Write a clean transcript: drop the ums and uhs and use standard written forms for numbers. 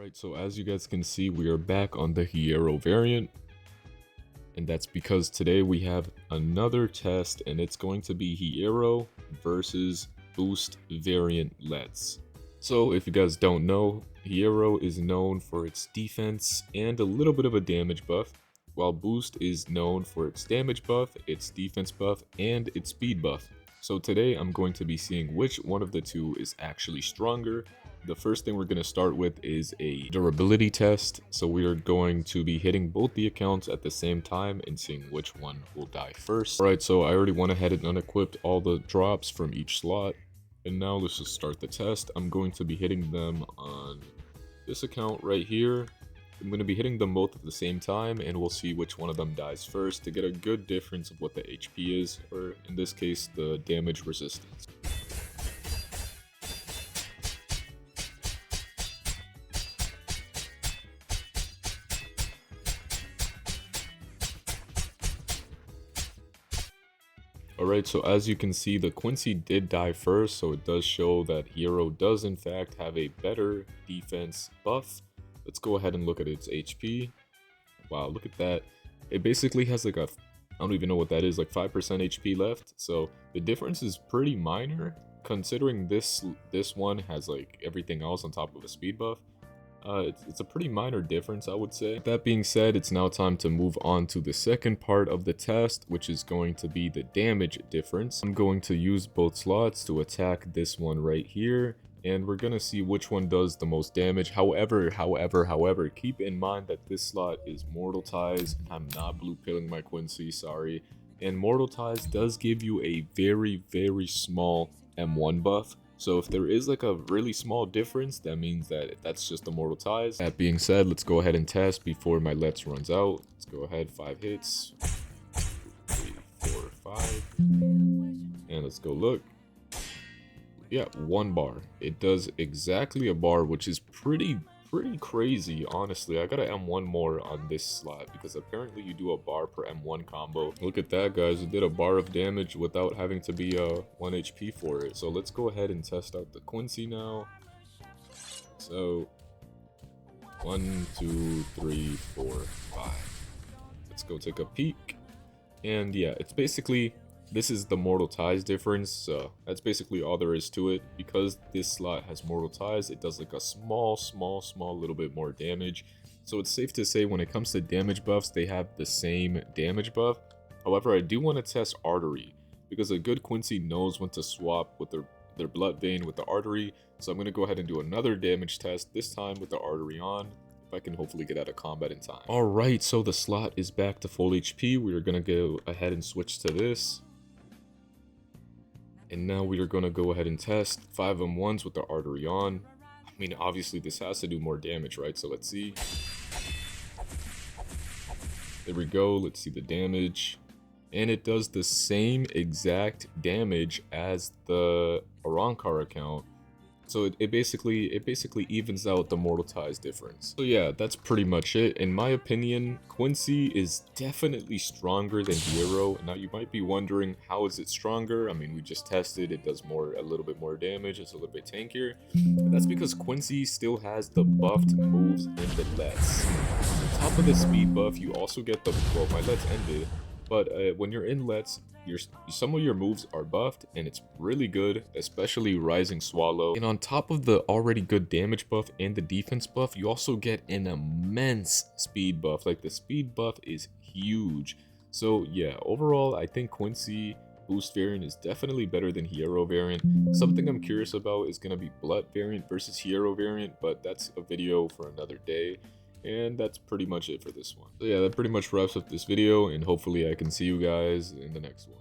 Alright, so as you guys can see, we are back on the Hierro variant. And that's because today we have another test, and it's going to be Hierro versus Boost variant Let's. So if you guys don't know, Hierro is known for its defense and a little bit of a damage buff, while Boost is known for its damage buff, its defense buff, and its speed buff. So today I'm going to be seeing which one of the two is actually stronger. The first thing we're going to start with is a durability test. So we are going to be hitting both the accounts at the same time and seeing which one will die first. Alright, so I already went ahead and unequipped all the drops from each slot. And now let's just start the test. I'm going to be hitting them on this account right here. I'm going to be hitting them both at the same time, and we'll see which one of them dies first to get a good difference of what the HP is, or in this case, the damage resistance. Alright, so as you can see, the Quincy did die first, so it does show that Hierro does in fact have a better defense buff. Let's go ahead and look at its HP. Wow, look at that. It basically has like I don't even know what that is, like 5% HP left. So the difference is pretty minor, considering this one has like everything else on top of a speed buff. It's a pretty minor difference, I would say. That being said, it's now time to move on to the second part of the test, which is going to be the damage difference. I'm going to use both slots to attack this one right here, and we're gonna see which one does the most damage. However, keep in mind that this slot is Mortal Ties. I'm not blue pilling my Quincy, sorry. And Mortal Ties does give you a very, very small M1 buff. So if there is like a really small difference, that means that that's just the Mortal Ties. That being said, let's go ahead and test before my Let's runs out. Let's go ahead, 5 hits. 3, 4, 5. And let's go look. Yeah, 1 bar. It does exactly a bar, which is pretty crazy, honestly. I gotta M1 more on this slot because apparently you do a bar per M1 combo. Look at that, guys. It did a bar of damage without having to be 1 HP for it. So let's go ahead and test out the Quincy now. So 1, 2, 3, 4, 5. Let's go take a peek. And yeah, it's basically, this is the Mortal Ties difference, so that's basically all there is to it. Because this slot has Mortal Ties, it does like a small little bit more damage. So it's safe to say when it comes to damage buffs, they have the same damage buff. However, I do want to test Artery, because a good Quincy knows when to swap with their Blood Vein with the Artery. So I'm going to go ahead and do another damage test, this time with the Artery on. I can hopefully get out of combat in time. Alright, so the slot is back to full HP. We are going to go ahead and switch to this. And now we are going to go ahead and test 5 M1s with the Artery on. I mean, obviously this has to do more damage, right? So let's see. There we go. Let's see the damage. And it does the same exact damage as the Arankar account. So it basically evens out the Mortal Ties difference. So yeah, that's pretty much it. In my opinion, Quincy is definitely stronger than Hierro. Now you might be wondering, how is it stronger? I mean, we just tested, it does a little bit more damage, it's a little bit tankier. But that's because Quincy still has the buffed moves and the Let's. On top of the speed buff, you also get the, well, my Let's ended. But when you're in Let's, some of your moves are buffed, and it's really good, especially Rising Swallow. And on top of the already good damage buff and the defense buff, you also get an immense speed buff. Like, the speed buff is huge. So yeah, overall, I think Quincy Boost variant is definitely better than Hierro variant. Something I'm curious about is going to be Blood variant versus Hierro variant, but that's a video for another day. And that's pretty much it for this one. So yeah, that pretty much wraps up this video, and hopefully I can see you guys in the next one.